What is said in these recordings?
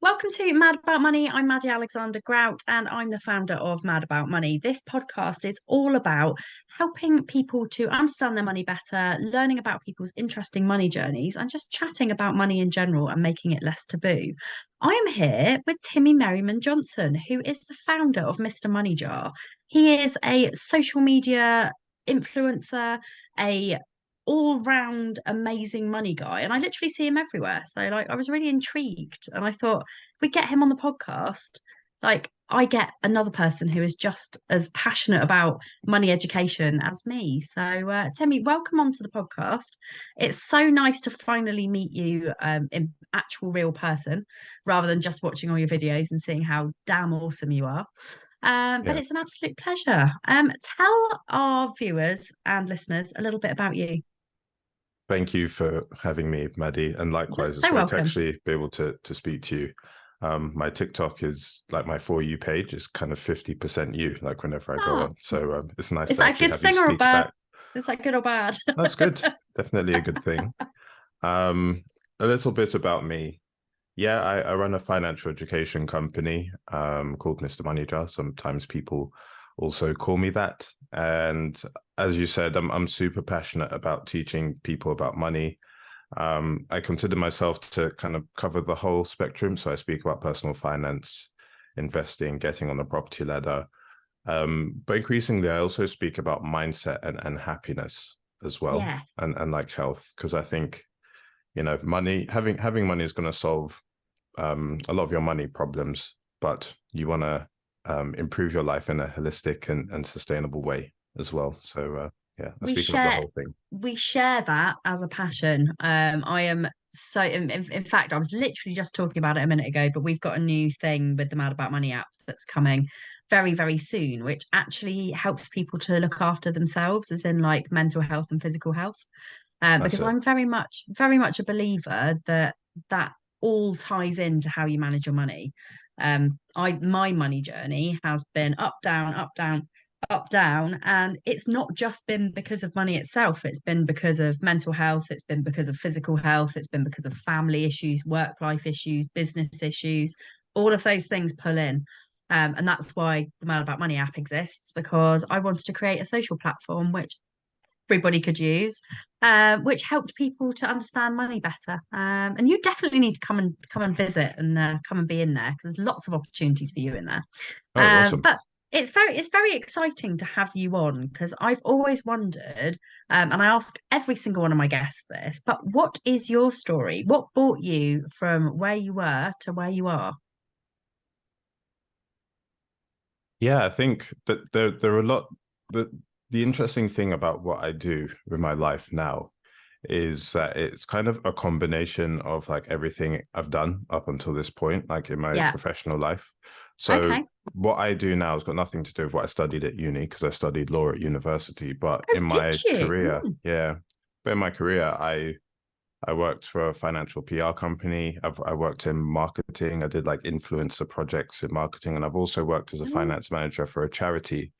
Welcome to Mad About Money. I'm Maddie Alexander-Grout and I'm the founder of Mad About Money. This podcast is all about helping people to understand their money better, learning about people's interesting money journeys, and just chatting about money in general and making it less taboo. I am here with Timi Merriman Johnson, who is the founder of Mr MoneyJar. He is a social media influencer, a all-round amazing money guy, and I literally see him everywhere. So like I was really intrigued and I thought if we get him on the podcast, like I get another person who is just as passionate about money education as me. So Temi, welcome onto the podcast. It's so nice to finally meet you in actual real person rather than just watching all your videos and seeing how damn awesome you are. But Yeah, it's an absolute pleasure. Tell our viewers and listeners a little bit about you. thank you for having me, Maddie. And You're likewise, it's so great to welcome. actually be able to speak to you. My TikTok is like my For You page is kind of 50% you, like whenever I go Oh, on. So it's nice is to that a actually good have you thing or a speak bad? back. Is that good or bad? That's good. Definitely a good thing. Um, a little bit about me. Yeah, I run a financial education company called Mr MoneyJar. Sometimes people also call me that. And as you said, I'm super passionate about teaching people about money. I consider myself to kind of cover the whole spectrum. So I speak about personal finance, investing, getting on the property ladder. But increasingly, I also speak about mindset and happiness as well, Yes. and like health, because I think, money, having money is going to solve a lot of your money problems, but you want to improve your life in a holistic and sustainable way as well. So yeah, I We speak about the share whole thing. we share that as a passion. I am so in fact, I was literally just talking about it a minute ago, but we've got a new thing with the Mad About Money app that's coming very, very soon, which actually helps people to look after themselves, as in like mental health and physical health. That's Because it. I'm very much a believer that that all ties into how you manage your money. My money journey has been up, down, up, down, up, down, and it's not just been because of money itself. It's been because of mental health. It's been because of physical health. It's been because of family issues, work life issues, business issues. All of those things pull in. And that's why the Mad About Money app exists, because I wanted to create a social platform which everybody could use, which helped people to understand money better. And you definitely need to come and visit and come and be in there because there's lots of opportunities for you in there. Oh, awesome. But it's very exciting to have you on because I've always wondered, and I ask every single one of my guests this, but what is your story? What brought you from where you were to where you are? Yeah, I think that there are a lot. The interesting thing about what I do with my life now is that it's kind of a combination of like everything I've done up until this point, like in my Yeah. professional life. So Okay. what I do now has got nothing to do with what I studied at uni because I studied law at university. But Oh, in did my you? career, Mm. yeah, but in my career, I worked for a financial PR company. I worked in marketing. I did like influencer projects in marketing, and I've also worked as a Mm. finance manager for a charity.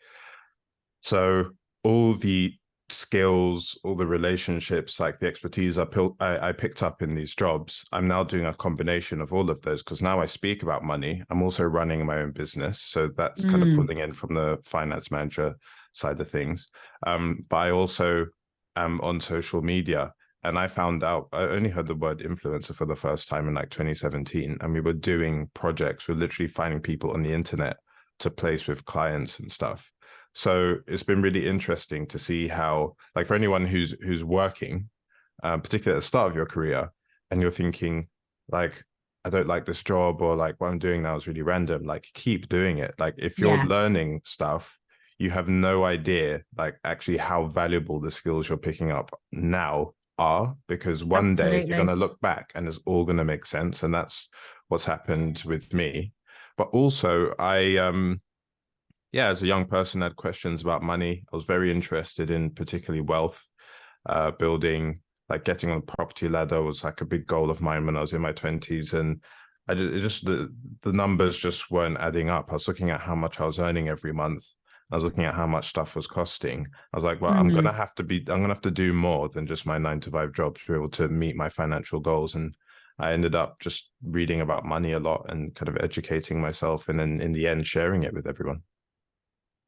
So all the skills, all the relationships, like the expertise I picked up in these jobs, I'm now doing a combination of all of those because now I speak about money. I'm also running my own business. So that's kind of Mm. pulling in from the finance manager side of things. But I also am on social media. And I found out, I only heard the word influencer for the first time in like 2017. And we were doing projects, we're literally finding people on the internet to place with clients and stuff. So it's been really interesting to see how, like, for anyone who's working, particularly at the start of your career, and you're thinking, like, I don't like this job, or like what I'm doing now is really random. Like, keep doing it. Like, if you're Yeah, learning stuff, you have no idea, like, actually how valuable the skills you're picking up now are, because one day you're absolutely. gonna look back and it's all gonna make sense, and that's what's happened with me. But also, yeah, as a young person, I had questions about money. I was very interested in particularly wealth building, like getting on the property ladder was like a big goal of mine when I was in my 20s. And the numbers just weren't adding up. I was looking at how much I was earning every month. I was looking at how much stuff was costing. I was like, well, I'm gonna have to do more than just my 9 to 5 job to be able to meet my financial goals. And I ended up just reading about money a lot and kind of educating myself, and then in the end sharing it with everyone.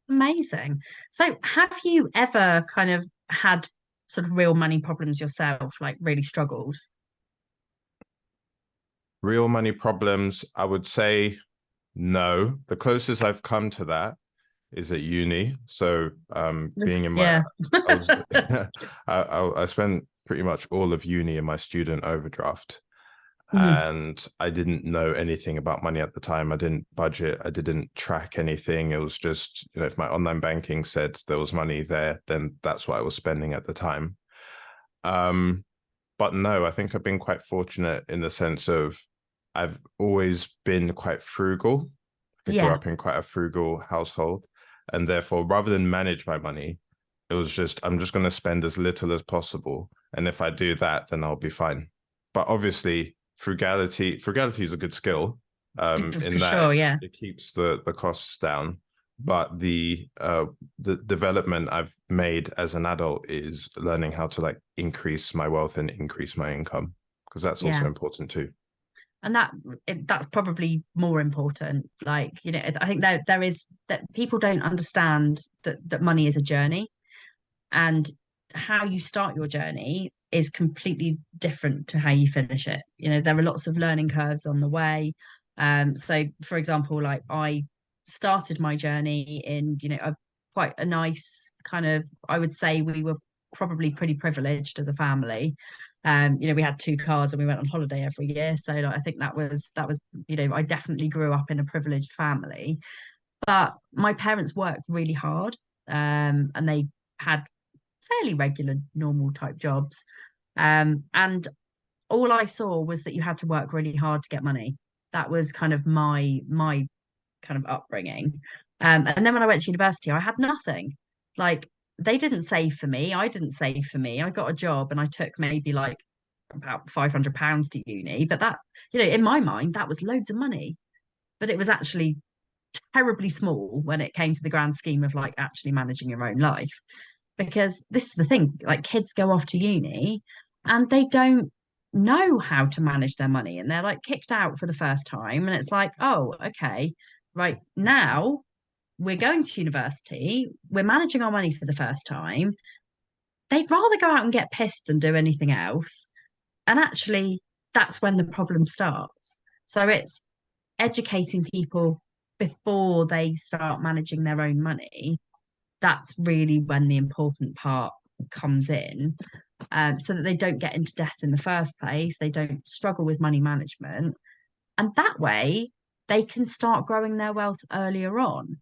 Amazing. So have you ever kind of had sort of real money problems yourself, like really struggled? Real money problems, I would say no. The closest I've come to that is at uni. So being in my, Yeah. I was, I spent pretty much all of uni in my student overdraft. Mm, And I didn't know anything about money at the time. I didn't budget. I didn't track anything. It was just, if my online banking said there was money there, then that's what I was spending at the time. Um, but no, I think I've been quite fortunate in the sense of I've always been quite frugal. I grew yeah. up in quite a frugal household. And therefore, rather than manage my money, it was just, I'm just going to spend as little as possible. And if I do that, then I'll be fine. But obviously, frugality is a good skill, For in that sure, yeah. it keeps the costs down. But the development I've made as an adult is learning how to like increase my wealth and increase my income, because that's also Yeah. important too. And that's probably more important. Like, I think there is that people don't understand that money is a journey, and how you start your journey is completely different to how you finish it. There are lots of learning curves on the way. So for example, like I started my journey in, quite a nice kind of, I would say we were probably pretty privileged as a family. We had two cars and we went on holiday every year. So like, I think that was, I definitely grew up in a privileged family. But my parents worked really hard, and they had fairly regular, normal type jobs. And all I saw was that you had to work really hard to get money. That was kind of my kind of upbringing. And then when I went to university, I had nothing. Like they didn't save for me. I didn't save for me. I got a job and I took maybe like about £500 to uni. But that, in my mind, that was loads of money. But it was actually terribly small when it came to the grand scheme of like actually managing your own life. Because this is the thing, like kids go off to uni and they don't know how to manage their money, and they're like kicked out for the first time, and it's like, oh, okay, right, now we're going to university, we're managing our money for the first time. They'd rather go out and get pissed than do anything else. And actually, that's when the problem starts. So it's educating people before they start managing their own money. That's really when the important part comes in, so that they don't get into debt in the first place. They don't struggle with money management. And that way, they can start growing their wealth earlier on.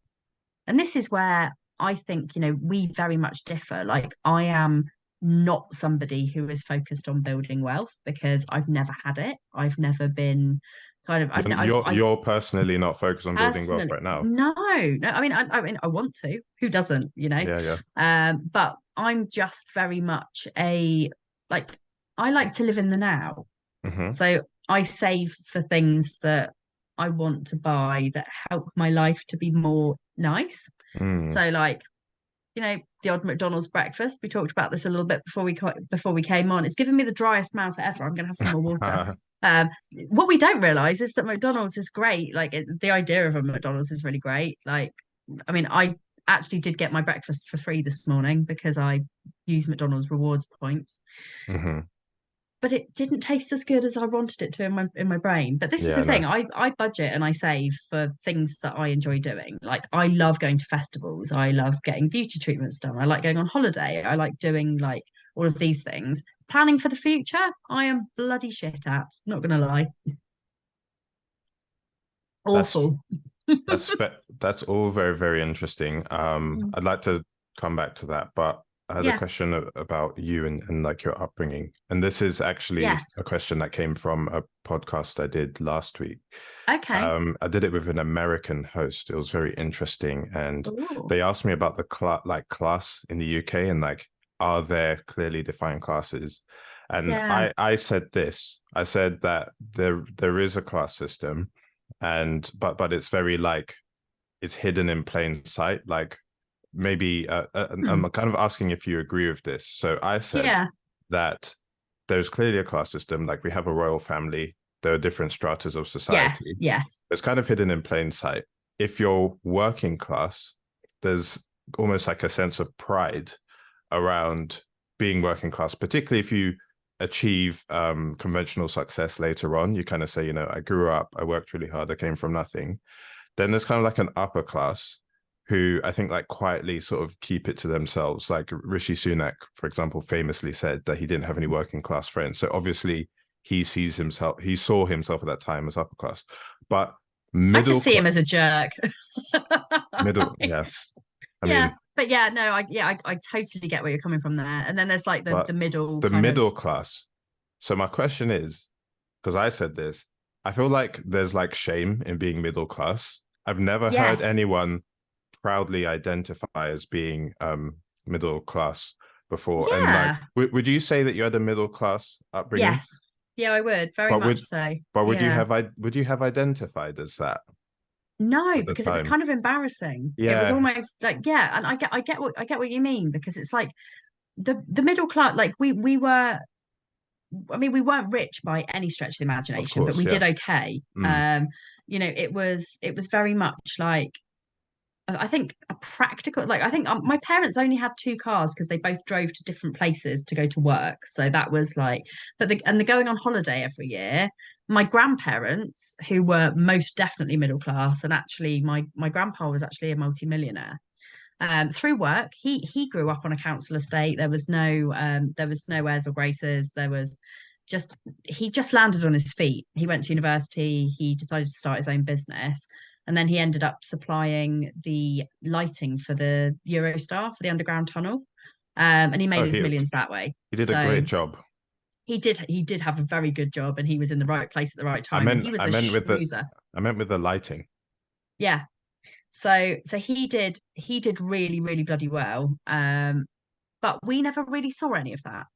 And this is where I think, we very much differ. Like, I am not somebody who is focused on building wealth because I've never had it. I've never been kind of, I've You're personally not focused on building wealth personally, right now. no, no. I mean, I want to. Who doesn't? Yeah, yeah. But I'm just very much a like. I like to live in the now. Hmm. So I save for things that I want to buy that help my life to be more nice. Mm. So like, the odd McDonald's breakfast. We talked about this a little bit before we came on. It's given me the driest mouth ever. I'm gonna have some more water. Um, what we don't realize is that McDonald's is great. Like the idea of a McDonald's is really great. Like, I mean, I actually did get my breakfast for free this morning because I used McDonald's rewards points. Hmm. But it didn't taste as good as I wanted it to in my brain. But this is the Yeah, no. thing. I budget and I save for things that I enjoy doing. Like I love going to festivals. I love getting beauty treatments done. I like going on holiday. I like doing like all of these things. Planning for the future, I am bloody shit at. Not gonna lie. That's Awful. that's all very, very interesting. Mm. I'd like to come back to that, but I had a Yeah. question about you and like your upbringing. And this is actually Yes. a question that came from a podcast I did last week. Okay. I did it with an American host. It was very interesting, and Ooh. they asked me about the class in the UK, and like, are there clearly defined classes? And Yeah. I said this. I said that there is a class system, and but it's very like it's hidden in plain sight. Like maybe I'm Hmm. kind of asking if you agree with this. So I said Yeah. that there's clearly a class system. Like we have a royal family. There are different stratas of Yes, society. yes. It's kind of hidden in plain sight. If you're working class, there's almost like a sense of pride around being working class, particularly if you achieve conventional success later on. You kind of say, you know, I grew up, I worked really hard, I came from nothing. Then there's kind of like an upper class who I think like quietly sort of keep it to themselves. Like Rishi Sunak, for example, famously said that he didn't have any working class friends. So obviously he saw himself at that time as upper class. But I just middle see him class, as a jerk. yeah. I Yeah, mean, but yeah, no, I totally get where you're coming from there. And then there's like the but middle the kind of. middle class. So my question is, because I said this, I feel like there's like shame in being middle class. I've never heard Yes, anyone proudly identify as being middle class before. And like, yeah, would you say that you had a middle class upbringing? yes, yeah, I would very But much would so. but Yeah, would you have identified as that no, at the because it was time? kind of embarrassing. It was Yeah, almost like, yeah, and I get what you mean, because it's like the middle class, like we were. I mean, we weren't rich by any stretch of the of imagination, but course, we yeah. did okay. Mm. It was very much like, I think a practical, like I think my parents only had two cars because they both drove to different places to go to work. So that was like, they're going on holiday every year. My grandparents, who were most definitely middle class, and actually my grandpa was actually a multimillionaire. Through work, he grew up on a council estate. There was no airs or graces. Just he just landed on his feet. He went to university. He decided to start his own business, and then he ended up supplying the lighting for the Eurostar, for the underground tunnel. And he made Oh, his millions that way. he did a So great job. he did have a very good job, and he was in the right place at the right time, and he was I a meant with schmoozer. the lighting. Yeah. So he did really, really bloody well. But we never really saw any of that.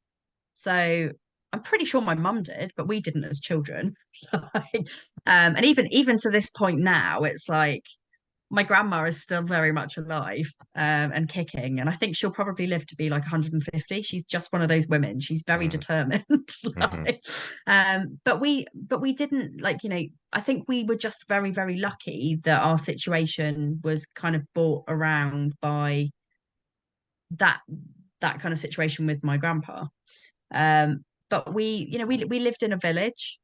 So I'm pretty sure my mum did, but we didn't as children. And even to this point now, it's like my grandma is still very much alive, and kicking, and I think she'll probably live to be like 150. She's just one of those women. She's very Mm. determined. Hmm. But we didn't, like, I think we were just very, very lucky that our situation was kind of brought around by that that kind of situation with my grandpa. um but we lived in a village.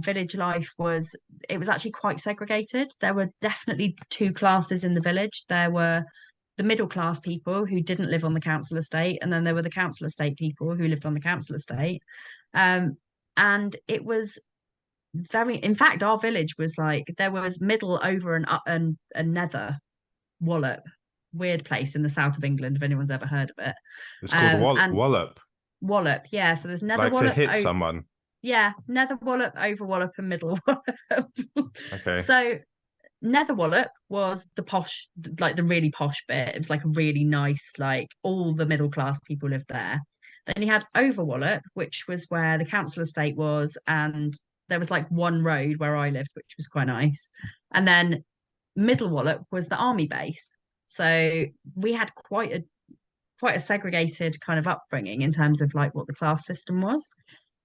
Village life was actually quite segregated. There were definitely two classes in the village. There were the middle class people who didn't live on the council estate, and then there were the council estate people who lived on the council estate. Um and it was very, in fact, our village was like, there was middle, over, and up, and nether Wallop, weird place in the south of England, if anyone's ever heard of it. It's called And Wallop, Wallop, yeah. So there's Nether like to Wallop, hit someone. yeah, Nether Wallop, over Wallop, and Middle Wallop. Okay. So Nether Wallop was the posh, like the really posh bit. It was like a really nice, like all the middle class people lived there. Then you had Over Wallop, which was where the council estate was, and there was like one road where I lived, which was quite nice. And then Middle Wallop was the army base. So we had quite a segregated kind of upbringing in terms of like what the class system was.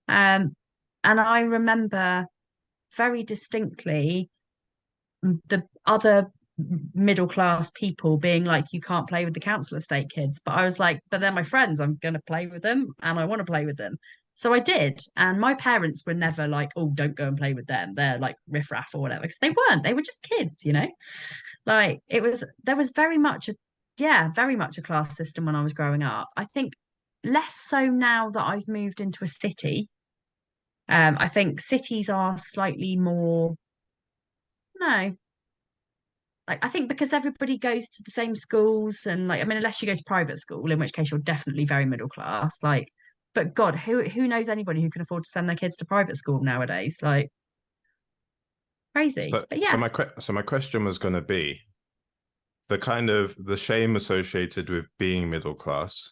Um, and I remember very distinctly the other middle class people being like, you can't play with the council estate kids. But I was like, but they're my friends. I'm going to play with them, and I want to play with them. So I did. And my parents were never like, oh, don't go and play with them. They're like riffraff or whatever, because they weren't. They were just kids. Like, there was very much very much a class system when I was growing up. I think less so now that I've moved into a city. I think cities are slightly more, no, like, I think because everybody goes to the same schools, and like, I mean, unless you go to private school, in which case you're definitely very middle class. Like, but God, who knows anybody who can afford to send their kids to private school nowadays? Like, crazy. But So yeah, my question was going to be the kind of the shame associated with being middle class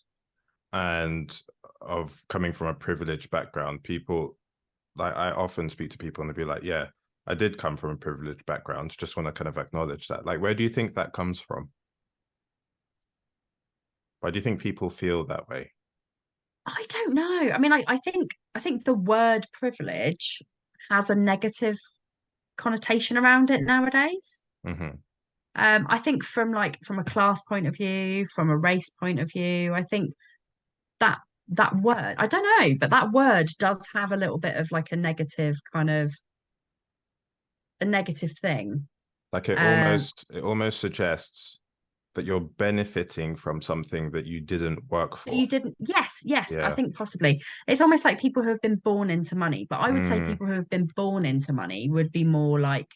and of coming from a privileged background. People, like, I often speak to people and they'll be like, yeah, I did come from a privileged background. Just want to kind of acknowledge that. Like, where do you think that comes from? Why do you think people feel that way? I don't know. I mean, I think the word privilege has a negative connotation around it nowadays. Hmm. I think from a class point of view, from a race point of view, I think that that word, I don't know, but that word does have a little bit of like a negative thing. Like Um, it almost suggests that you're benefiting from something that you didn't work that for. you didn't, yes, yes, I Yeah. think possibly. It's almost like people who have been born into money, but I would say Mm. people who have been born into money would be more like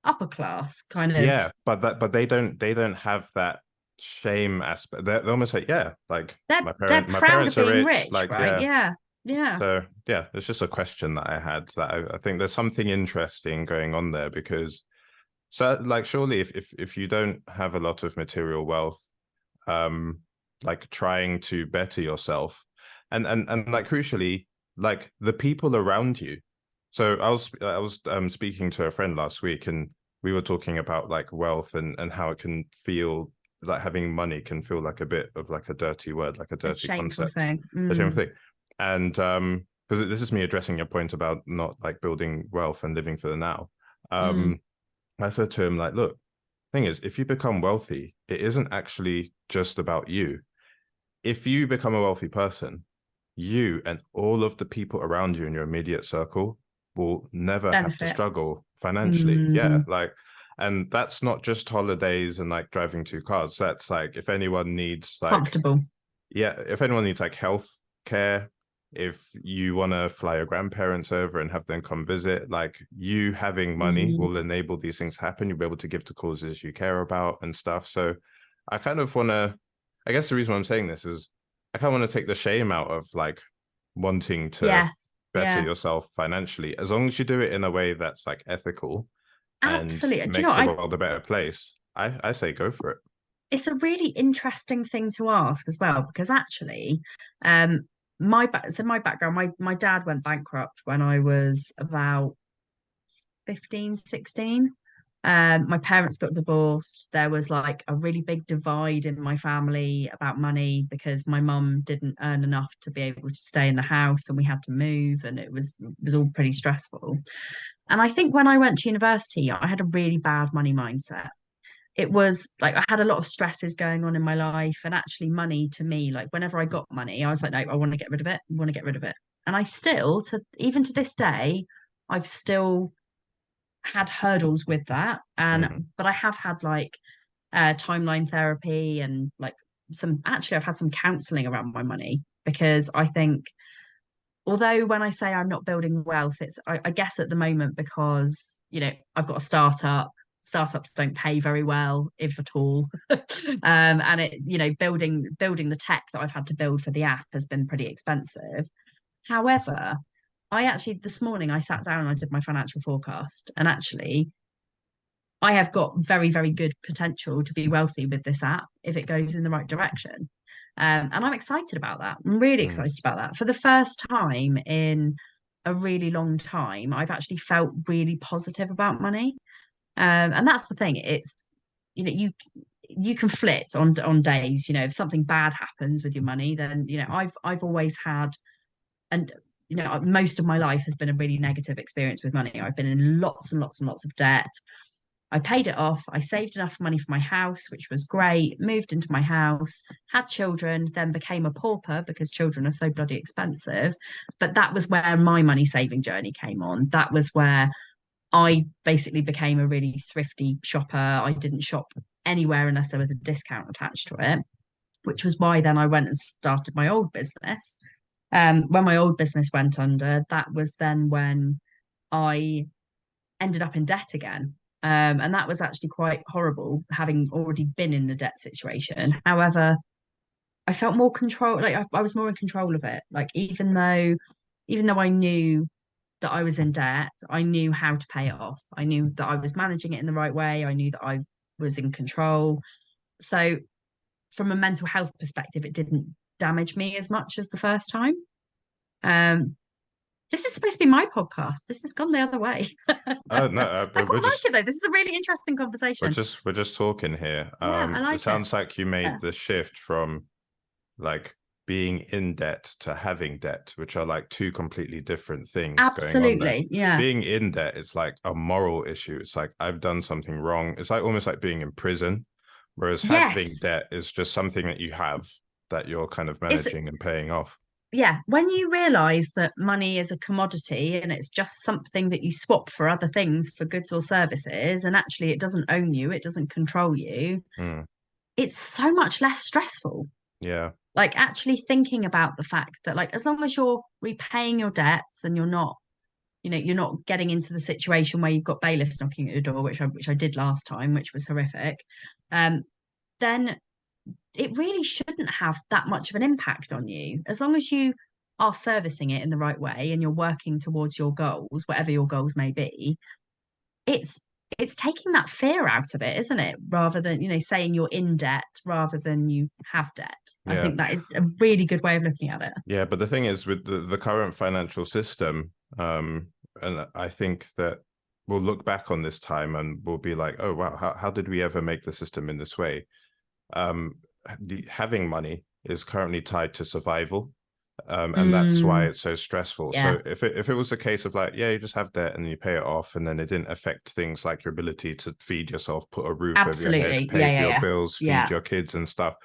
upper class kind of. Yeah, but they don't have that shame aspect. They're almost like, yeah, like They're my proud of parents are being rich, rich, like, right? yeah. Yeah. Yeah. So yeah, it's just a question that I had that I think there's something interesting going on there because so like surely if you don't have a lot of material wealth, um, like trying to better yourself, and like crucially, like the people around you. So I was speaking to a friend last week, and we were talking about like wealth and how it can feel like having money can feel like a bit of like a dirty word, like a A dirty shameful concept, thing. the same Mm, thing. And because this is me addressing your point about not like building wealth and living for the now. mm, Um, I said to him, like, look, thing is, if you become wealthy, it isn't actually just about you. If you become a wealthy person, you and all of the people around you in your immediate circle will never have to benefit. struggle financially. Yeah, Mm, like, and that's not just holidays and like driving two cars. That's like if anyone needs like, comfortable. yeah, if anyone needs like health care, if you want to fly your grandparents over and have them come visit, like you having money Mm, will enable these things to happen. You'll be able to give to causes you care about and stuff. So I kind of want to, I guess the reason why I'm saying this is I kind of want to take the shame out of like wanting to yes. better Yeah. yourself financially, as long as you do it in a way that's like ethical and Absolutely. Do you know, makes the I world a better place. I say go for it. it's a really interesting thing to ask as well, because actually, um, my background, my dad went bankrupt when I was about 15, 16. My parents got divorced. There was like a really big divide in my family about money because my mum didn't earn enough to be able to stay in the house and we had to move and it was all pretty stressful. And I think when I went to university, I had a really bad money mindset. It was like I had a lot of stresses going on in my life, and actually money to me, like whenever I got money, I was like, no, I want to get rid of it. I want to get rid of it. And I still, to even to this day, I've still had hurdles with that. And Mm-hmm. but I have had like timeline therapy and like some actually I've had some counseling around my money because I think although when I say I'm not building wealth, it's I guess at the moment because I've got a startup. Startups don't pay very well, if at all. And it, building the tech that I've had to build for the app has been pretty expensive. However, I actually this morning I sat down and I did my financial forecast, and actually I have got very, very good potential to be wealthy with this app if it goes in the right direction. And I'm excited about that. I'm really Mm-hmm. excited about that. For the first time in a really long time, I've actually felt really positive about money. And that's the thing. It's you know you can flit on days. If something bad happens with your money, then I've always had, and most of my life has been a really negative experience with money. I've been in lots and lots and lots of debt. I paid it off. I saved enough money for my house, which was great. Moved into my house, had children, then became a pauper because children are so bloody expensive. But that was where my money saving journey came on. That was where I basically became a really thrifty shopper. I didn't shop anywhere unless there was a discount attached to it, which was why then I went and started my old business. When my old business went under, that was then when I ended up in debt again. And that was actually quite horrible, having already been in the debt situation. However, I felt more control, like I was more in control of it. Like even though I knew that I was in debt, I knew how to pay it off. I knew that I was managing it in the right way. I knew that I was in control. So from a mental health perspective, it didn't damage me as much as the first time. Um, this is supposed to be my podcast. This has gone the other way. No, I quite like it though. This is a really interesting conversation. we're just talking here. Yeah, I It like it. sounds like you made Yeah. the shift from like being in debt to having debt, which are like two completely different things going on there. Absolutely. Yeah. Being in debt is like a moral issue. It's like, I've done something wrong. It's like almost like being in prison, whereas having Yes. debt is just something that you have that you're kind of It's managing and paying off. yeah, when you realize that money is a commodity and it's just something that you swap for other things, for goods or services, and actually it doesn't own you, it doesn't control you, Mm, it's so much less stressful. yeah. Like actually thinking about the fact that like as long as you're repaying your debts and you're not, you're not getting into the situation where you've got bailiffs knocking at your door, which I did last time, which was horrific, um, then it really shouldn't have that much of an impact on you as long as you are servicing it in the right way and you're working towards your goals, whatever your goals may be. it's it's taking that fear out of it, isn't it, rather than saying you're in debt rather than you have debt. I Yeah. think that is a really good way of looking at it. Yeah, but the thing is with the current financial system, and I think that we'll look back on this time and we'll be like, oh wow, how did we ever make the system in this way? Um, having money is currently tied to survival. And that's why Mm, it's so stressful. yeah, So if it was a case of like, yeah, you just have debt and you pay it off, and then it didn't affect things like your ability to feed yourself, put a roof over your head, absolutely. pay Yeah, for yeah, your yeah, bills, feed yeah. your kids and stuff.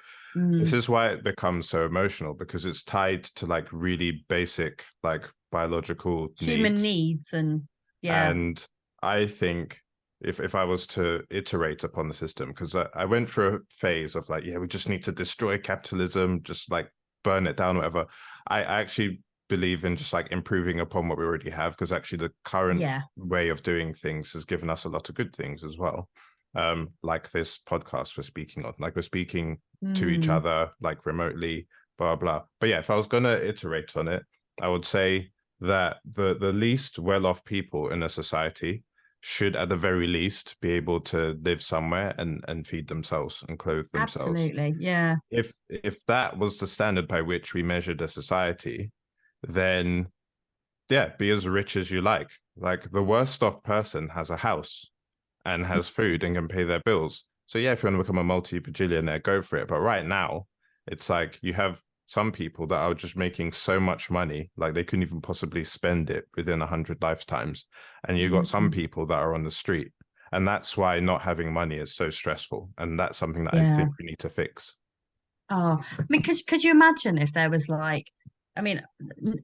This Mm, is why it becomes so emotional, because it's tied to like really basic like biological human needs. needs and yeah, And I think if I was to iterate upon the system, because I went through a phase of like, yeah, we just need to destroy capitalism, just like burn it down, whatever. I actually believe in just like improving upon what we already have, because actually the current yeah. way of doing things has given us a lot of good things as well. Like this podcast we're speaking on, like we're speaking to each Mm, other, like remotely, blah blah. But yeah, if I was gonna iterate on it, I would say that the least well-off people in a society should at the very least be able to live somewhere and feed themselves and clothe themselves. absolutely. Yeah. If that was the standard by which we measured a society, then yeah, be as rich as you like. Like the worst off person has a house and has food and can pay their bills. So yeah, if you want to become a multi-bajillionaire, go for it. But right now, it's like you have some people that are just making so much money, like they couldn't even possibly spend it within 100 lifetimes. And you got some Mm, people that are on the street. And that's why not having money is so stressful. And that's something that I yeah. think we need to fix. Oh, I mean, could you imagine if there was like, I mean,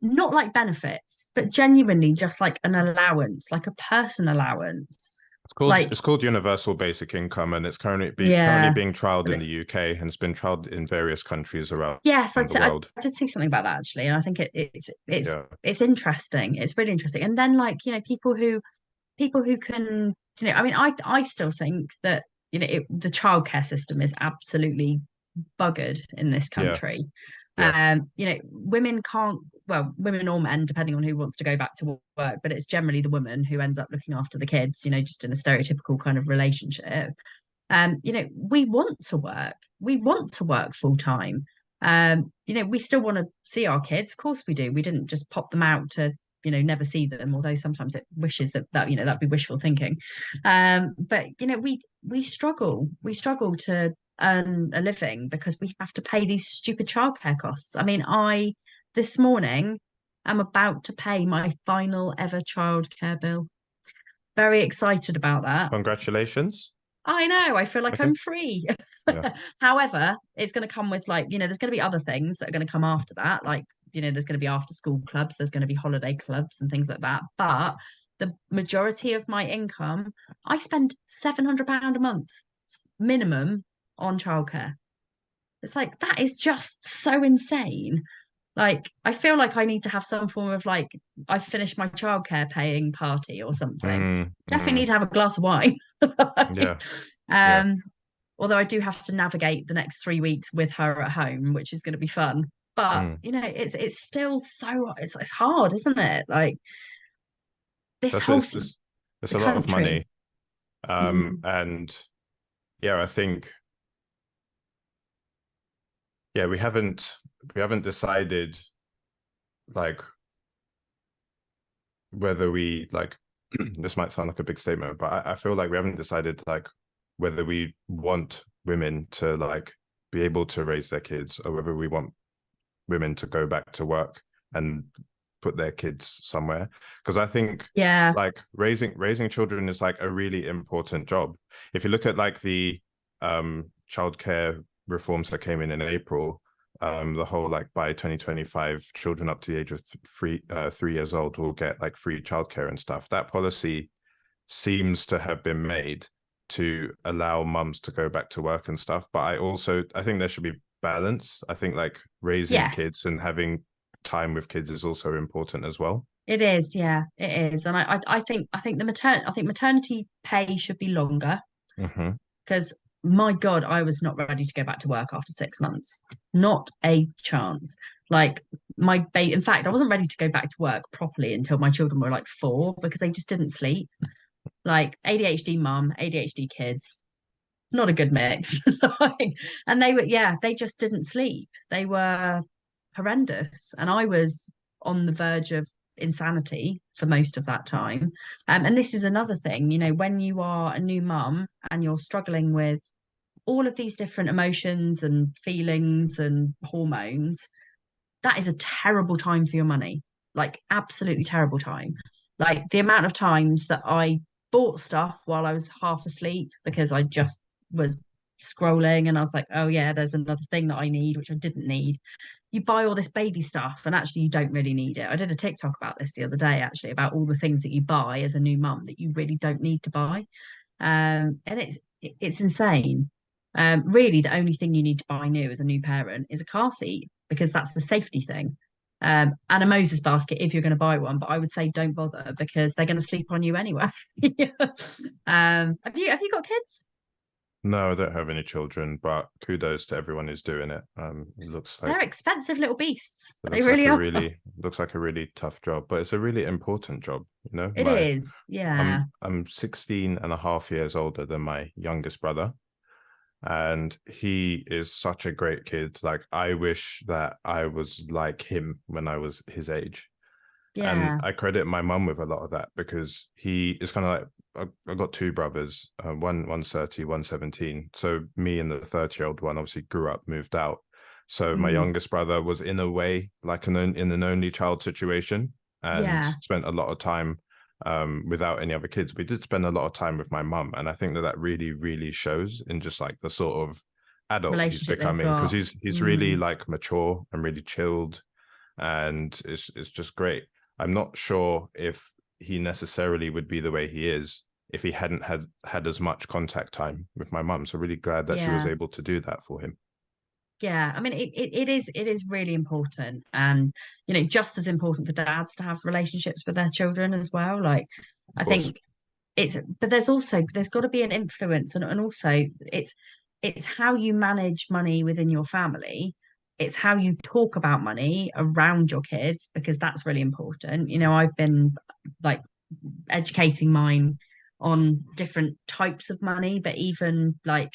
not like benefits, but genuinely just like an allowance, like a person allowance, like, It's called universal basic income, and it's currently yeah. being trialed And in the UK, and it's been trialed in various countries around yes, the world. I did see something about that actually, and I think it's Yeah. it's interesting. It's really interesting. And then like, people who can, I mean, I still think that, the childcare system is absolutely buggered in this Yeah. country. Yeah. Women can't, well, women or men, depending on who wants to go back to work, but it's generally the woman who ends up looking after the kids, just in a stereotypical kind of relationship. We want to work. We want to work full time. We still want to see our kids. Of course we do. We didn't just pop them out to, never see them, although sometimes it wishes that that'd be wishful thinking. But we struggle. We struggle to earn a living because we have to pay these stupid childcare costs. I mean, I this morning am about to pay my final ever childcare bill. Very excited about that. Congratulations. I know, I feel like Okay. I'm free. Yeah. However, it's going to come with like, there's going to be other things that are going to come after that. Like, there's going to be after school clubs, there's going to be holiday clubs and things like that. But the majority of my income, I spend £700 a month minimum on childcare. It's like, that is just so insane. Like, I feel like I need to have some form of like, I finished my childcare paying party or something. Mm, Definitely need mm, to have a glass of wine. yeah. Yeah. um, although I do have to navigate the next 3 weeks with her at home, which is going to be fun. But Mm. it's still so it's hard, isn't it? Like this That's whole it's the a lot of country. money. Mm, And yeah, I think yeah, we haven't decided like whether we like this might sound like a big statement, but I feel like we haven't decided like whether we want women to like be able to raise their kids or whether we want women to go back to work and put their kids somewhere, because I think Yeah. like raising children is like a really important job. If you look at like the childcare reforms that came in April, the whole like by 2025 children up to the age of 3 years old will get like free childcare and stuff. That policy seems to have been made to allow mums to go back to work and stuff, but I think there should be balance. I think like raising Yes, kids and having time with kids is also important as well. it is. Yeah, it is. And I think maternity pay should be longer Hmm. because my God, I was not ready to go back to work after 6 months. Not a chance. Like in fact, I wasn't ready to go back to work properly until my children were like 4 because they just didn't sleep. Like ADHD mum, ADHD kids, not a good mix. Like, and they just didn't sleep. They were horrendous. And I was on the verge of insanity for most of that time. And this is another thing, when you are a new mum and you're struggling with all of these different emotions and feelings and hormones, that is a terrible time for your money. Like, absolutely terrible time. Like, the amount of times that I bought stuff while I was half asleep because I just was scrolling and I was like, oh, yeah, there's another thing that I need, which I didn't need. You buy all this baby stuff and actually you don't really need it. I did a TikTok about this the other day, actually, about all the things that you buy as a new mum that you really don't need to buy. And it's insane. Really, the only thing you need to buy new as a new parent is a car seat because that's the safety thing. And a Moses basket if you're going to buy one, but I would say don't bother because they're going to sleep on you anyway. Have you got kids? No, I don't have any children, but kudos to everyone who's doing it. It They're looks expensive little beasts. it They looks like really a are. really tough job, but it's a really important job. You know, It is. Yeah. I'm 16 and a half years older than my youngest brother, and he is such a great kid. Like I wish that I was like him when I was his age. And Yeah. I credit my mum with a lot of that because he is kind of like I've got two brothers, one's 30, one's 17. So me and the 30-year-old one obviously grew up, moved out. So my Mm, youngest brother was in a way like in an only child situation and yeah. spent a lot of time without any other kids. We did spend a lot of time with my mum, and I think that really, really shows in just like the sort of adult he's Relationship they've becoming because got. he's really Mm, like mature and really chilled, and it's just great. I'm not sure if he necessarily would be the way he is if he hadn't had as much contact time with my mum. So really glad that she was yeah. able to do that for him. Yeah, I mean it is really important, and just as important for dads to have relationships with their children as well. Like Of I course. think but there's got to be an influence, and also it's how you manage money within your family. It's how you talk about money around your kids because that's really important. I've been like educating mine on different types of money, but even like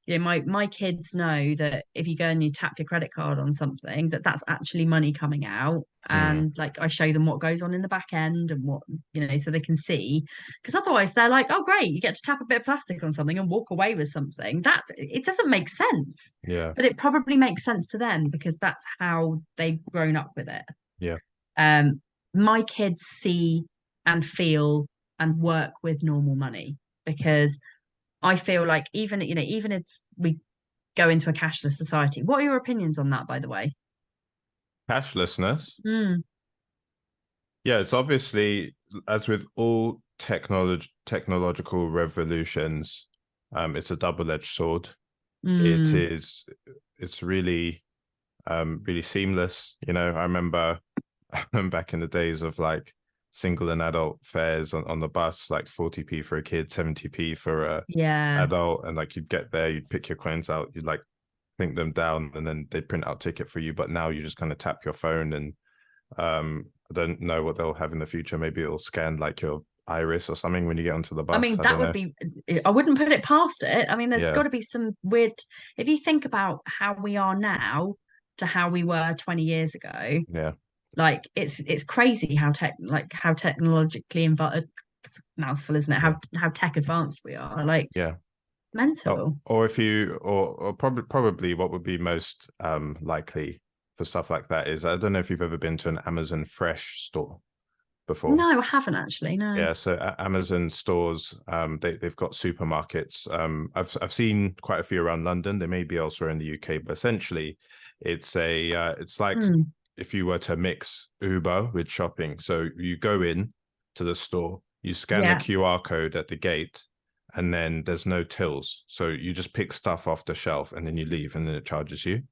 my kids know that if you go and you tap your credit card on something, that's actually money coming out. Mm, And like I show them what goes on in the back end and what, so they can see. Because otherwise they're like, oh great, you get to tap a bit of plastic on something and walk away with something. That it doesn't make sense. yeah, But it probably makes sense to them because that's how they've grown up with it. yeah. Um, my kids see and feel and work with normal money because I feel like even if we go into a cashless society, what are your opinions on that, by the way? Cashlessness. Mm, Yeah, it's obviously as with all technological revolutions, it's a double-edged sword. It mm, is it's really really seamless. You know, I remember back in the days of like single and adult fares on the bus, like 40p for a kid, 70p for a yeah. adult, and like you'd get there, you'd pick your coins out, you'd like clink them down, and then they'd print out a ticket for you. But now you just kind of tap your phone, and I don't know what they'll have in the future. Maybe it'll scan like your iris or something when you get onto the I bus. mean, I that don't would know. be, I wouldn't put it past it. I mean, there's got Yeah, to be some weird, if you think about how we are now to how we were 20 years ago, yeah. like it's crazy how technologically involved, it's a mouthful, isn't it? Yeah. How tech advanced we are, like Yeah. mental. Or if you or probably what would be most likely for stuff like that is, I don't know if you've ever been to an Amazon Fresh store before. No, I haven't actually. No. Yeah, so Amazon stores, they've got supermarkets. I've seen quite a few around London. They may be elsewhere in the UK, but essentially, it's like Mm, if you were to mix Uber with shopping. So you go in to the store, you scan the yeah. QR code at the gate, and then there's no tills. So you just pick stuff off the shelf, and then you leave, and then it charges you.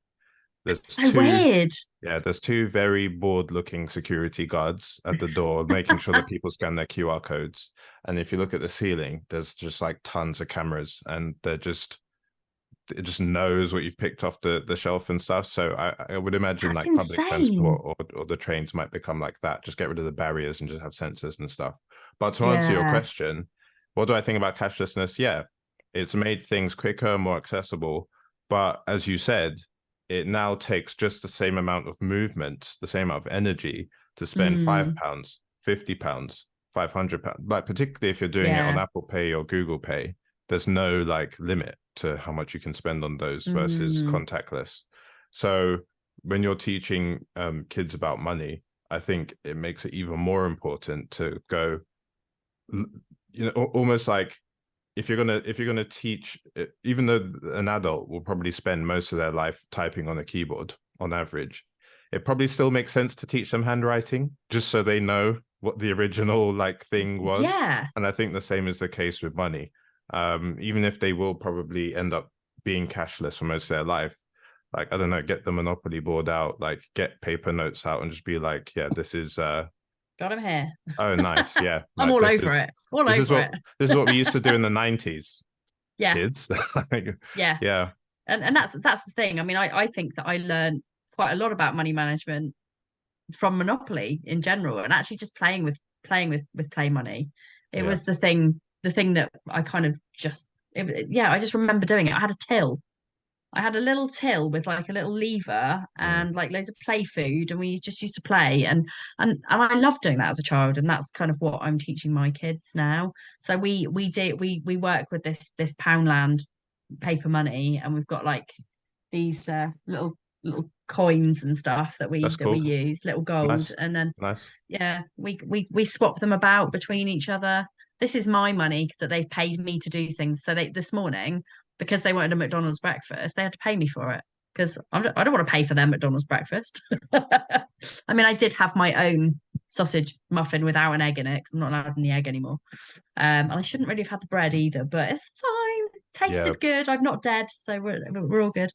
There's So two weird. Yeah, there's two very bored-looking security guards at the door, making sure that people scan their QR codes. And if you look at the ceiling, there's just like tons of cameras, and it just knows what you've picked off the shelf and stuff. So I would imagine That's like public transport insane. or the trains might become like that. Just get rid of the barriers and just have sensors and stuff. But to answer your Yeah. question, what do I think about cashlessness? Yeah, it's made things quicker, more accessible. But as you said, it now takes just the same amount of movement, the same amount of energy to spend Mm, £5, £50, £500. Like particularly if you're doing it on yeah. Apple Pay or Google Pay, there's no like limit to how much you can spend on those versus Mm, contactless. So when you're teaching kids about money, I think it makes it even more important to go, almost like if you're gonna teach, even though an adult will probably spend most of their life typing on a keyboard on average, it probably still makes sense to teach them handwriting just so they know what the original like thing was. yeah. And I think the same is the case with money. Even if they will probably end up being cashless for most of their life, like I don't know, get the Monopoly board out, like get paper notes out and just be like, yeah, this is Got him here. oh nice, yeah, I'm like all over it. All this is over what it. this is what we used to do in the 90s, Yeah. kids. Like, Yeah. yeah, And that's the thing. I mean, I think that I learned quite a lot about money management from Monopoly in general, and actually just playing with play money. It yeah. was the thing that I kind of just yeah, I just remember doing it. I had a till. I had a little till with like a little lever Mm. and like loads of play food, and we just used to play. And I loved doing that as a child, and that's kind of what I'm teaching my kids now. So we work with this Poundland paper money, and we've got like these little coins and stuff that we That's that we cool. use, little gold, Nice, and then nice. yeah, we swap them about between each other. This is my money that they've paid me to do things. So they this morning, because they wanted a McDonald's breakfast, they had to pay me for it because I don't want to pay for their McDonald's breakfast. I mean, I did have my own sausage muffin without an egg in it because I'm not allowed any egg anymore. And I shouldn't really have had the bread either, but it's fine. Yeah. Tasted good. I'm not dead, so we're all good.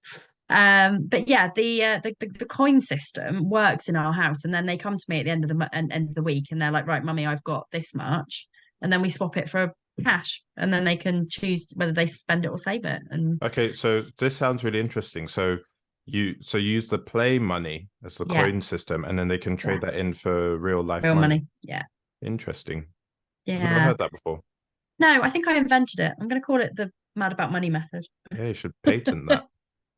But yeah, the coin system works in our house, and then they come to me at the end of end of the week, and they're like, right, mummy, I've got this much, and then we swap it for cash, and then they can choose whether they spend it or save it. And Okay, so this sounds really interesting. So you use the play money as the yeah, coin system, and then they can yeah, trade that in for real life real money. money. Yeah, Interesting. I've not yeah. heard that before. No, I think I invented it. I'm going to call it the mad about money method. Yeah, you should patent that.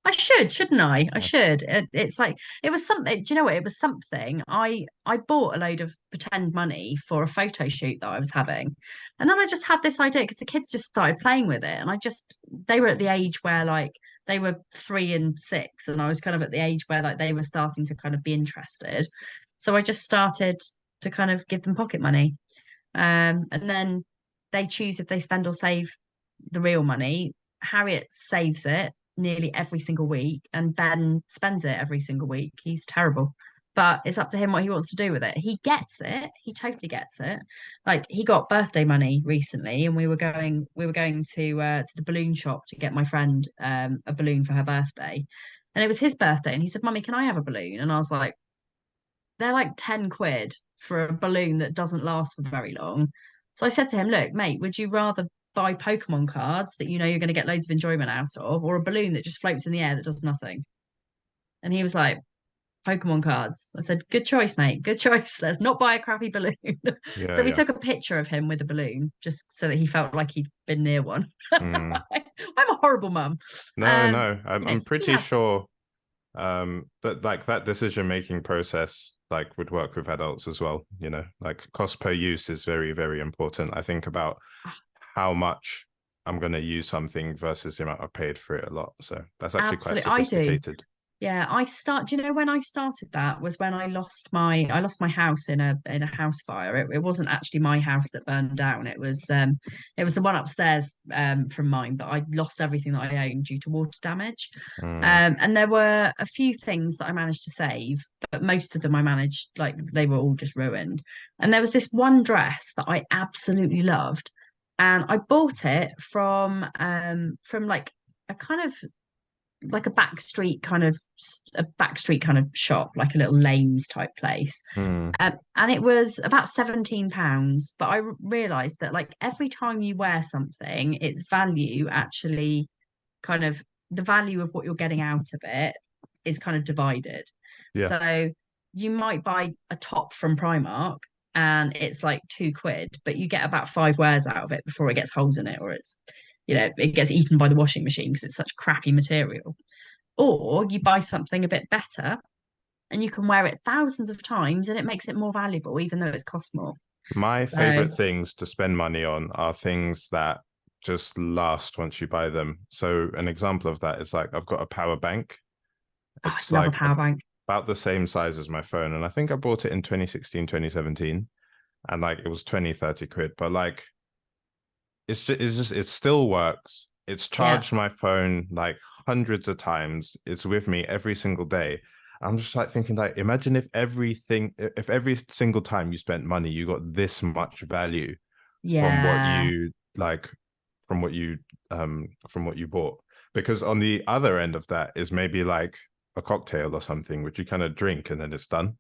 I should, shouldn't I? I Yeah. should. It's like it was something. Do you know what? It was something. I bought a load of pretend money for a photo shoot that I was having, and then I just had this idea because the kids just started playing with it, and they were at the age where like they were 3 and 6, and I was kind of at the age where like they were starting to kind of be interested. So I just started to kind of give them pocket money, and then they choose if they spend or save the real money. Harriet saves it nearly every single week, and Ben spends it every single week. He's terrible. But it's up to him what he wants to do with it. He gets it. He totally gets it. Like he got birthday money recently, and we were going to the balloon shop to get my friend a balloon for her birthday. And it was his birthday, and he said, "Mummy, can I have a balloon?" And I was like, they're like 10 quid for a balloon that doesn't last for very long. So I said to him, look, mate, would you rather buy Pokemon cards that you know you're going to get loads of enjoyment out of, or a balloon that just floats in the air that does nothing? And he was like, Pokemon cards. I said, good choice, mate. Good choice. Let's not buy a crappy balloon. Yeah, So we yeah. took a picture of him with a balloon just so that he felt like he'd been near one. Mm. I'm a horrible mum. No, no. You know, I'm he pretty has. sure that like that decision making process like would work with adults as well, like cost per use is very, very important. I think about how much I'm going to use something versus the amount I paid for it a lot. So that's actually quite Absolutely, I do. sophisticated. Yeah, do you know when I started that was when I lost my house in a house fire. It wasn't actually my house that burned down. It was the one upstairs from mine, but I lost everything that I owned due to water damage. Mm, And there were a few things that I managed to save, but most of them I managed, like, they were all just ruined. And there was this one dress that I absolutely loved, and I bought it from like a kind of like a backstreet kind of shop, like a little lanes type place. mm. And it was about £17. But I realized that, like, every time you wear something, its value actually kind of the value of what you're getting out of it is kind of divided. Yeah. So you might buy a top from Primark and it's like £2, but you get about five wears out of it before it gets holes in it, or it gets eaten by the washing machine because it's such crappy material. Or you buy something a bit better and you can wear it thousands of times and it makes it more valuable, even though it's cost more. My So, favorite things to spend money on are things that just last once you buy them. So an example of that is like I've got a power bank. oh, I It's love a like power bank. about the same size as my phone. And I think I bought it in 2016, 2017. And like it was 20, 30 quid. But like it still works. It's Yeah, charged my phone like hundreds of times. It's with me every single day. I'm just like thinking, like, imagine if every single time you spent money, you got this much value from what yeah. you like, from what you bought. Because on the other end of that is maybe like a cocktail or something, which you kind of drink and then it's done.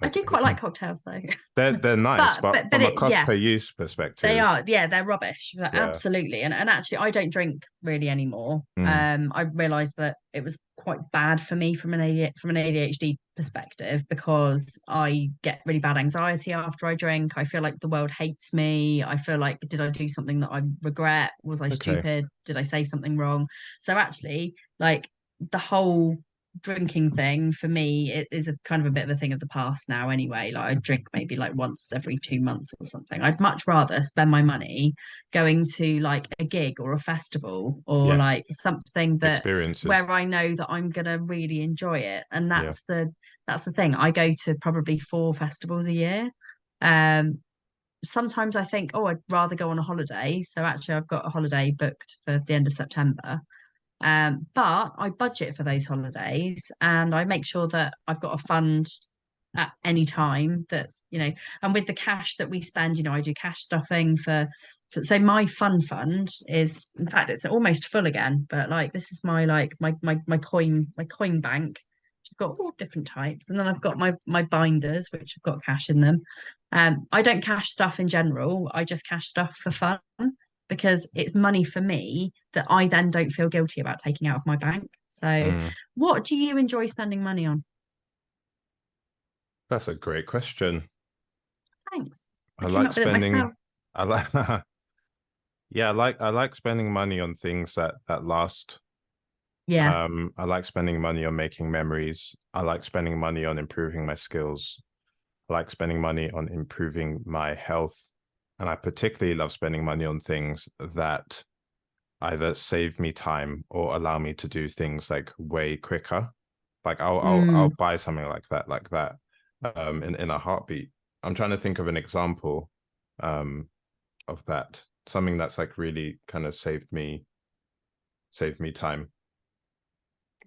I Like do quite like cocktails though. they're nice, but but but but from a it cost yeah, per use they perspective, are, yeah, they're rubbish. yeah. Absolutely. And actually I don't drink really anymore. Mm, I realized that it was quite bad for me from an ADHD perspective, because I get really bad anxiety after I drink. I feel like the world hates me. I feel like, did I do something that I regret? Was I okay. stupid? Did I say something wrong? So actually, like, the whole drinking thing for me, it is a kind of a bit of a thing of the past now anyway. Like, I drink maybe like once every 2 months or something. I'd much rather spend my money going to like a gig or a festival, or Yes. like something that Experiences. where I know that I'm gonna really enjoy it. And Yeah. that's the thing. I go to probably four festivals a year. um Sometimes I think, oh, I'd rather go on a holiday. So actually I've got a holiday booked for the end of September. But I budget for those holidays and I make sure that I've got a fund at any time that's, and with the cash that we spend, I do cash stuffing so my fund is, in fact, it's almost full again, but like, this is my, like, my coin bank. I've got all different types, and then I've got my binders which have got cash in them. I don't cash stuff in general, I just cash stuff for fun, because it's money for me that I then don't feel guilty about taking out of my bank. So, Mm, what do you enjoy spending money on? that's a great question. Thanks. I I came like up with it myself. spending I like yeah, I like spending money on things that last. Yeah. I like spending money on making memories. I like spending money on improving my skills. I like spending money on improving my health. And I particularly love spending money on things that either save me time or allow me to do things like way quicker. Like I'll Mm, buy something like that in a heartbeat. I'm trying to think of an example um of that. Something that's like really kind of saved me time.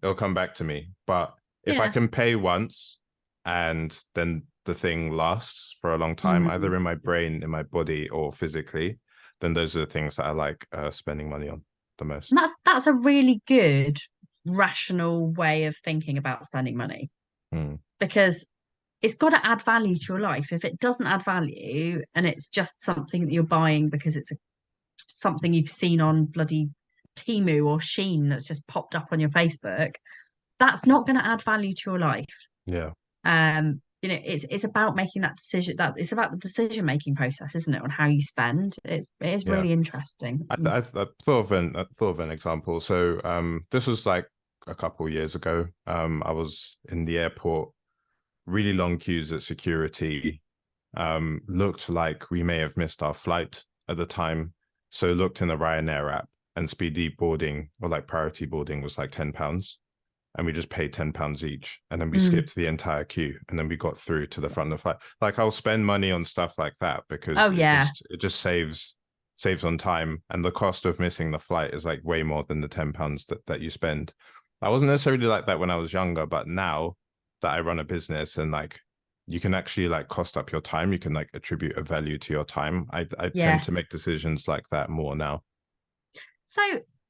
It'll come back to me. But if I yeah. can pay once and then the thing lasts for a long time, Mm. either in my brain, in my body, or physically, then those are the things that I like spending money on the And most. that's a really good rational way of thinking about spending money, Mm, because it's got to add value to your life. If it doesn't add value and it's just something that you're buying because it's something you've seen on bloody Temu or Sheen that's just popped up on your Facebook, that's not going to add value to your life. yeah. It's about making that decision. That it's about the decision making process, isn't it, on how you spend. It is Yeah. really interesting. I thought of an example. So this was like a couple years ago. I was in the airport, really long queues at security. Looked like we may have missed our flight at the time. So looked in the Ryanair app, and speedy boarding or like priority boarding was like £10. and we just paid £10 each, and then we Mm. skipped the entire queue, and then we got through to the front of the flight. Like I'll spend money on stuff like that because Oh yeah. it just saves on time, and the cost of missing the flight is like way more than the £10 that you spend. I wasn't necessarily like that when I was younger, but now that I run a business and like you can actually like cost up your time, you can like attribute a value to your time. I tend to Yes. make decisions like that more now. So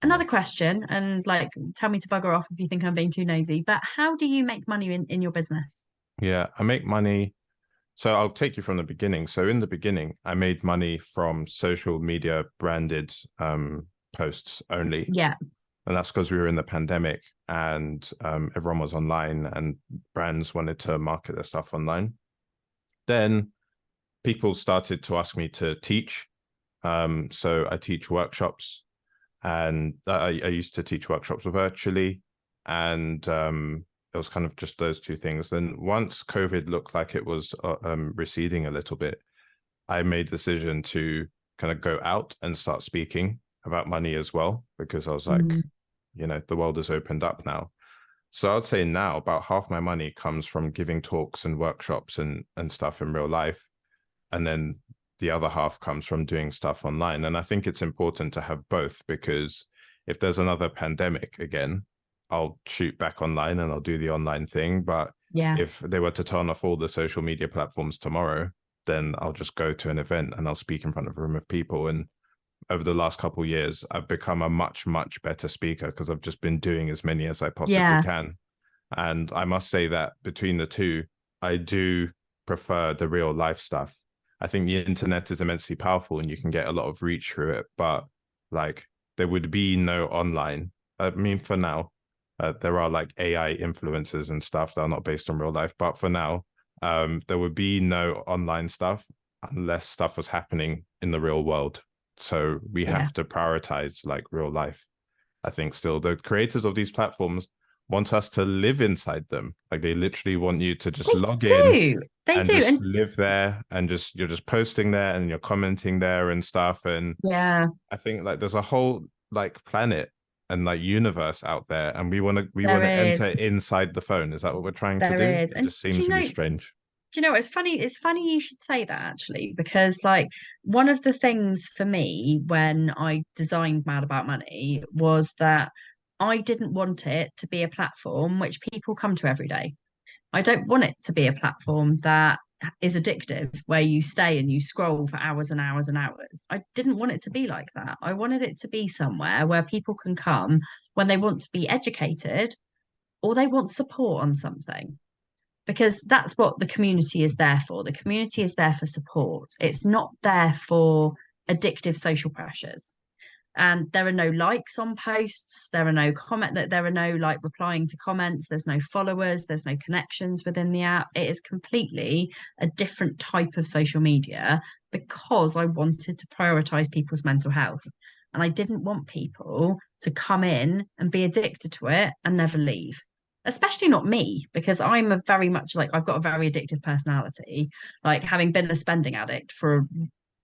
another question, and like tell me to bugger off if you think I'm being too nosy, but how do you make money in your business? Yeah, I make money. So I'll take you from the beginning. So in the beginning, I made money from social media branded posts only. Yeah. And that's because we were in the pandemic and everyone was online and brands wanted to market their stuff online. Then people started to ask me to teach. So I teach workshops, and I used to teach workshops virtually, and it was kind of just those two things. Then once COVID looked like it was receding a little bit, I made the decision to kind of go out and start speaking about money as well, because I was like, Mm. the world has opened up now. So I'd say now about half my money comes from giving talks and workshops and stuff in real life. And then the other half comes from doing stuff online. And I think it's important to have both, because if there's another pandemic again, I'll shoot back online and I'll do the online thing. But Yeah. if they were to turn off all the social media platforms tomorrow, then I'll just go to an event and I'll speak in front of a room of people. And over the last couple of years, I've become a much, much better speaker because I've just been doing as many as I possibly Yeah. can. And I must say that between the two, I do prefer the real life stuff. I think the internet is immensely powerful and you can get a lot of reach through it, but like there would be no online. I mean, for now, there are like AI influencers and stuff that are not based on real life, but for now, there would be no online stuff unless stuff was happening in the real world. So we Yeah. have to prioritize like real life. I think still the creators of these platforms want us to live inside them. Like they literally want you to just They log in do. They and do. just And live there and just you're just posting there and you're commenting there and stuff. And yeah, I think like there's a whole like planet and like universe out there, and we want to there enter is. inside the phone. Is that what we're trying to There do? is. It And just seems really strange. do you know, it's funny. It's funny you should say that actually, because like one of the things for me when I designed Mad About Money was that I didn't want it to be a platform which people come to every day. I don't want it to be a platform that is addictive, where you stay and you scroll for hours and hours and hours. I didn't want it to be like that. I wanted it to be somewhere where people can come when they want to be educated or they want support on something, because that's what the community is there for. The community is there for support. It's not there for addictive social pressures. And there are no likes on posts, there are no there are no like replying to comments, there's no followers, there's no connections within the app. It is completely a different type of social media because I wanted to prioritize people's mental health. And I didn't want people to come in and be addicted to it and never leave. Especially not me, because I'm a very much like I've got a very addictive personality. Like having been a spending addict for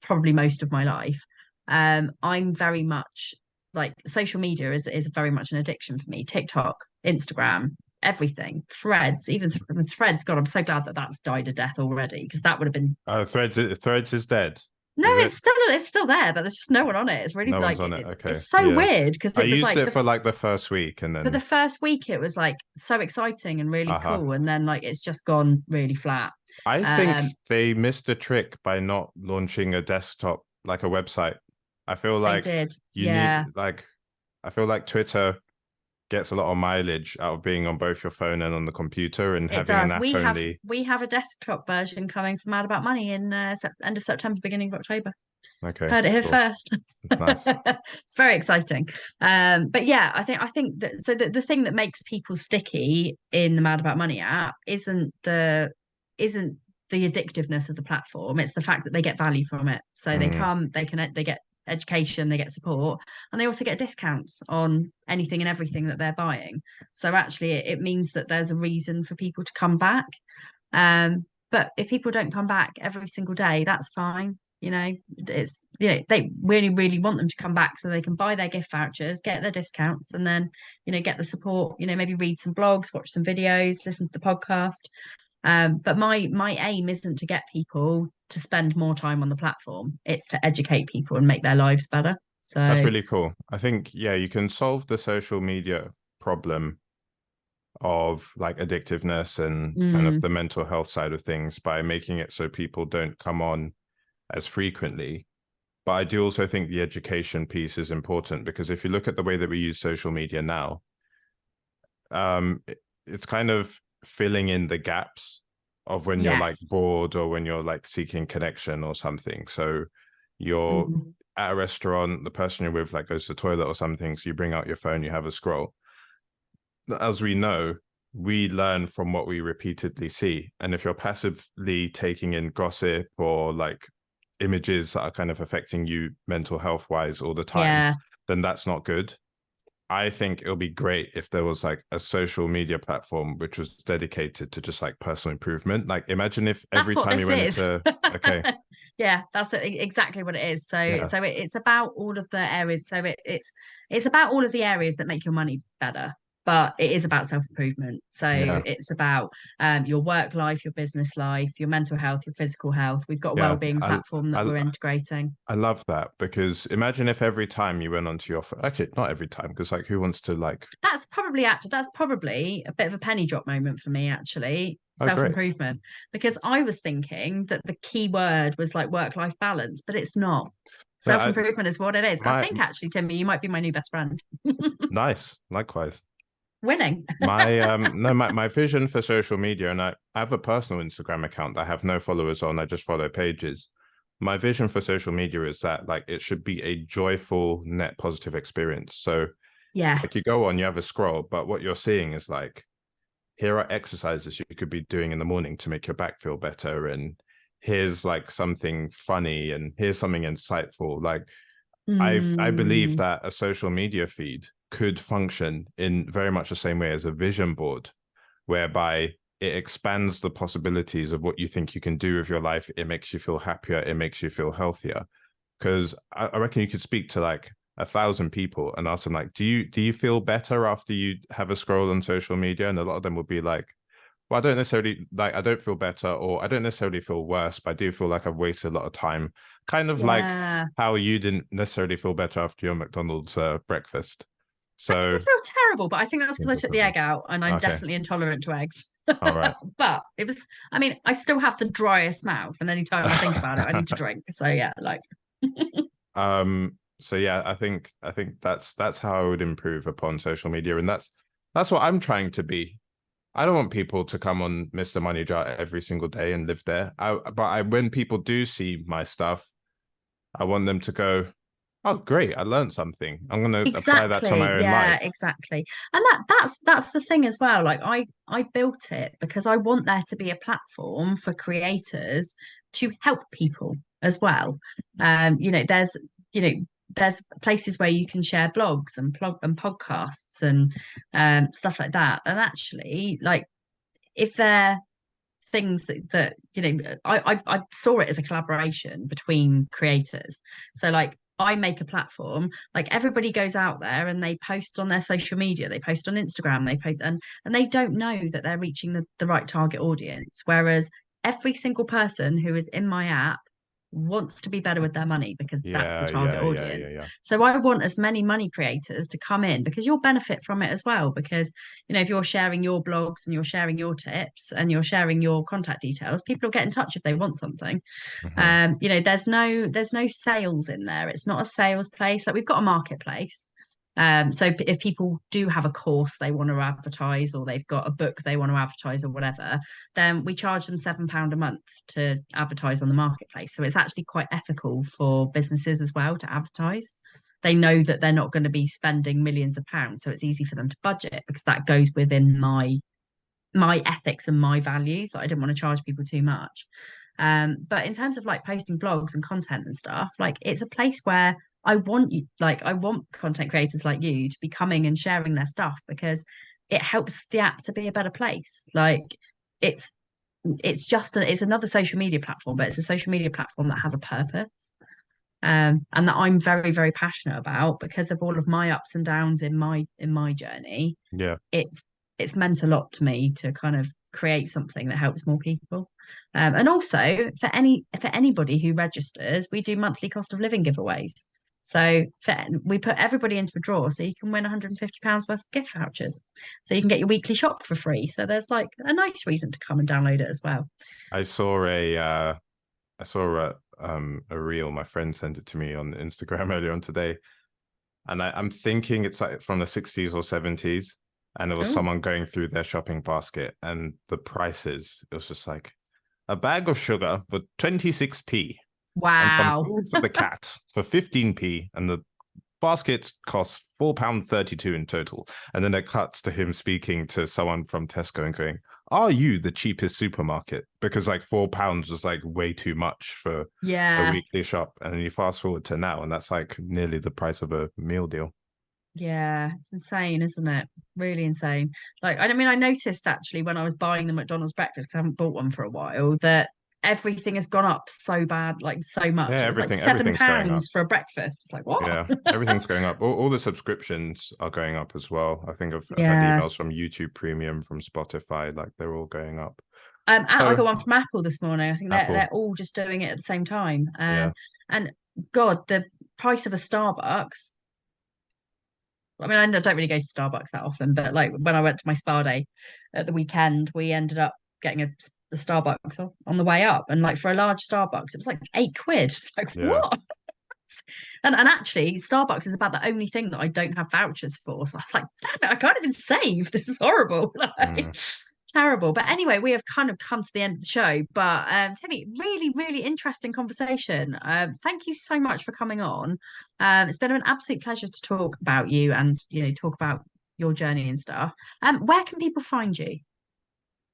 probably most of my life, I'm very much like social media is very much an addiction for me. TikTok, Instagram, everything, threads, even threads. God, I'm so glad that that's died a death already, because that would have been Threads is dead. no, Is it? it's still there, but there's just no one on it. It's really No one's like on it. Okay. it's so Yeah. weird because I it was used like it for like the first week and for the then first week it was like so exciting and really uh-huh. cool, and then like it's just gone really flat. I think Um, they missed a trick by not launching a desktop, like a website. I feel they like did, you yeah. need like I feel like Twitter gets a lot of mileage out of being on both your phone and on the computer, and It having an does. app only. We have a desktop version coming from Mad About Money in end of September, beginning of October. Okay, Heard it here cool. first. Nice. It's very exciting. But yeah, I think that so the thing that makes people sticky in the Mad About Money app isn't the addictiveness of the platform. It's the fact that they get value from it. So they Mm. come, they get education, they get support, and they also get discounts on anything and everything that they're buying. So actually, it means that there's a reason for people to come back. But if people don't come back every single day, that's fine. It's, they really, really want them to come back so they can buy their gift vouchers, get their discounts, and then, get the support, maybe read some blogs, watch some videos, listen to the podcast. But my aim isn't to get people to spend more time on the platform. It's to educate people and make their lives better. That's So really cool. I think, yeah, you can solve the social media problem of like addictiveness and kind of mm, the mental health side of things by making it so people don't come on as frequently. But I do also think the education piece is important, because if you look at the way that we use social media now, it's kind of filling in the gaps of when you're like yes. bored or when you're like seeking connection or something. So you're Mm, at a restaurant, the person you're with like goes to the toilet or something, so you bring out your phone, you have a scroll. As we know, we learn from what we repeatedly see. And if you're passively taking in gossip or like images that are kind of affecting you mental health wise all the time, yeah. then that's not good. I think it'll be great if there was like a social media platform which was dedicated to just like personal improvement. Like imagine if That's every what time you this went is. into, okay, Yeah, that's exactly what it is. So yeah, so it's about all of the areas. So it's about all of the areas that make your money better, but it is about self-improvement. So yeah, it's about your work life, your business life, your mental health, your physical health. We've got a yeah. well-being platform that I we're integrating. I love that, because imagine if every time you went onto your actually not every time, because like who wants to like, That's probably a bit of a penny drop moment for me, actually, oh great. self-improvement, because I was thinking that the key word was like work-life balance, but it's not. No, I, Self-improvement is what it is. I my think actually, Timmy, you might be my new best friend. nice, likewise. Winning. My no, my vision for social media, and I have a personal Instagram account that I have no followers on, I just follow pages. My vision for social media is that like it should be a joyful net positive experience. So like you Yes. go on, you have a scroll, but what you're seeing is like, here are exercises you could be doing in the morning to make your back feel better, and here's like something funny, and here's something insightful. Like I believe Mm, that a social media feed could function in very much the same way as a vision board, whereby it expands the possibilities of what you think you can do with your life. It makes you feel happier. It makes you feel healthier. Because I reckon you could speak to like 1,000 people and ask them like, do you feel better after you have a scroll on social media? And a lot of them would be like, well, I don't necessarily like, I don't feel better, or I don't necessarily feel worse, but I do feel like I've wasted a lot of time. Kind of like yeah. how you didn't necessarily feel better after your McDonald's breakfast. I So, feel terrible, but I think that's because I took the egg out and I'm okay. definitely intolerant to eggs. All right. But it was, I mean, I still have the driest mouth, and anytime I think about it, I need to drink. So yeah, like So yeah, I think that's how I would improve upon social media, and that's what I'm trying to be. I don't want people to come on Mr. MoneyJar every single day and live there. When people do see my stuff, I want them to go, "Oh, great! I learned something. I'm going to apply that to my exactly. own Yeah, life." exactly. And that's the thing as well. Like I built it because I want there to be a platform for creators to help people as well. There's you know there's places where you can share blogs and podcasts and stuff like that. And actually, like if they're things that I saw it as a collaboration between creators. So like I make a platform, like everybody goes out there and they post on their social media, they post on Instagram, they post and they don't know that they're reaching the right target audience. Whereas every single person who is in my app wants to be better with their money because that's the Yeah, target yeah, yeah, yeah, audience. yeah. So I want as many money creators to come in because you'll benefit from it as well. Because if you're sharing your blogs and you're sharing your tips and you're sharing your contact details, people will get in touch if they want something. Hmm. There's no sales in there. It's not a sales place. Like we've got a marketplace. So if people do have a course they want to advertise, or they've got a book they want to advertise, or whatever, then we charge them £7 a month to advertise on the marketplace. So it's actually quite ethical for businesses as well to advertise. They know that they're not going to be spending millions of pounds, so it's easy for them to budget because that goes within my ethics and my values. I didn't want to charge people too much. But in terms of like posting blogs and content and stuff, like it's a place where I want content creators like you to be coming and sharing their stuff because it helps the app to be a better place. Like it's it's another social media platform, but it's a social media platform that has a purpose. And that I'm very, very passionate about because of all of my ups and downs in my journey. Yeah, It's meant a lot to me to kind of create something that helps more people. And also for anybody who registers, we do monthly cost of living giveaways. So we put everybody into a draw so you can win £150 worth of gift vouchers. So you can get your weekly shop for free. So there's like a nice reason to come and download it as well. I saw a reel. My friend sent it to me on Instagram earlier on today, and I'm thinking it's like from the 60s or 70s, and it was Oh, someone going through their shopping basket, and the prices, it was just like a bag of sugar for 26p, and some wow. food for the cat for 15p, and the basket costs £4.32 in total. And then it cuts to him speaking to someone from Tesco and going, "Are you the cheapest supermarket?" Because like £4 was like way too much for a Yeah. weekly shop. And then you fast forward to now, and that's like nearly the price of a meal deal. Yeah, it's insane, isn't it? Really insane. Like, I mean, I noticed actually when I was buying the McDonald's breakfast, because I haven't bought one for a while, that everything has gone up so bad, like so Yeah, much. It was like seven everything's going up. pounds for a breakfast. It's like, what? Yeah, everything's going up. All the subscriptions are going up as well. I think I've had Yeah. emails from YouTube Premium, from Spotify, like they're all going up. I So got one from Apple this morning. I think they're Apple, all just doing it at the same time. yeah, And God, the price of a Starbucks. I mean, I don't really go to Starbucks that often, but like when I went to my spa day at the weekend, we ended up getting a Starbucks on the way up. And like for a large Starbucks, it was like £8. It's like, yeah. what? And actually, Starbucks is about the only thing that I don't have vouchers for. So I was like, damn it, I can't even save. This is horrible. Mm. Like, terrible. But anyway, we have kind of come to the end of the show. But Timmy, really, really interesting conversation. Thank you so much for coming on. It's been an absolute pleasure to talk about you and talk about your journey and stuff. Where can people find you?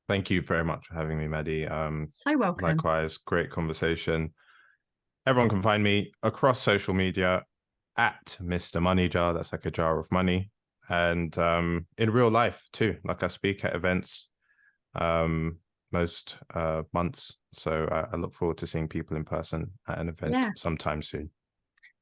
Thank you very much for having me, Maddie. So welcome. Likewise, great conversation. Everyone can find me across social media at Mr MoneyJar. That's like a jar of money. And in real life too. Like I speak at events most months. So I look forward to seeing people in person at an event Yeah. sometime soon.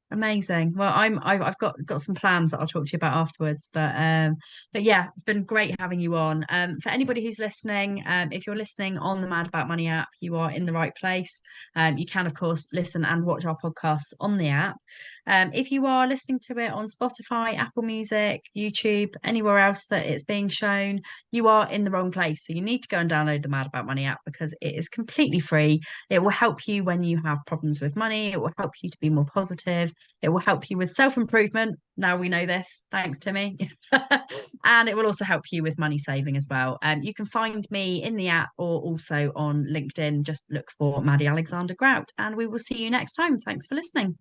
Amazing. Well, I've got some plans that I'll talk to you about afterwards. But yeah, it's been great having you on. For anybody who's listening, if you're listening on the Mad About Money app, you are in the right place. You can of course listen and watch our podcasts on the app. If you are listening to it on Spotify, Apple Music, YouTube, anywhere else that it's being shown, you are in the wrong place. So you need to go and download the Mad About Money app because it is completely free. It will help you when you have problems with money. It will help you to be more positive. It will help you with self-improvement. Now we know this. Thanks, Timi. And it will also help you with money saving as well. You can find me in the app or also on LinkedIn. Just look for Maddie Alexander-Grout, and we will see you next time. Thanks for listening.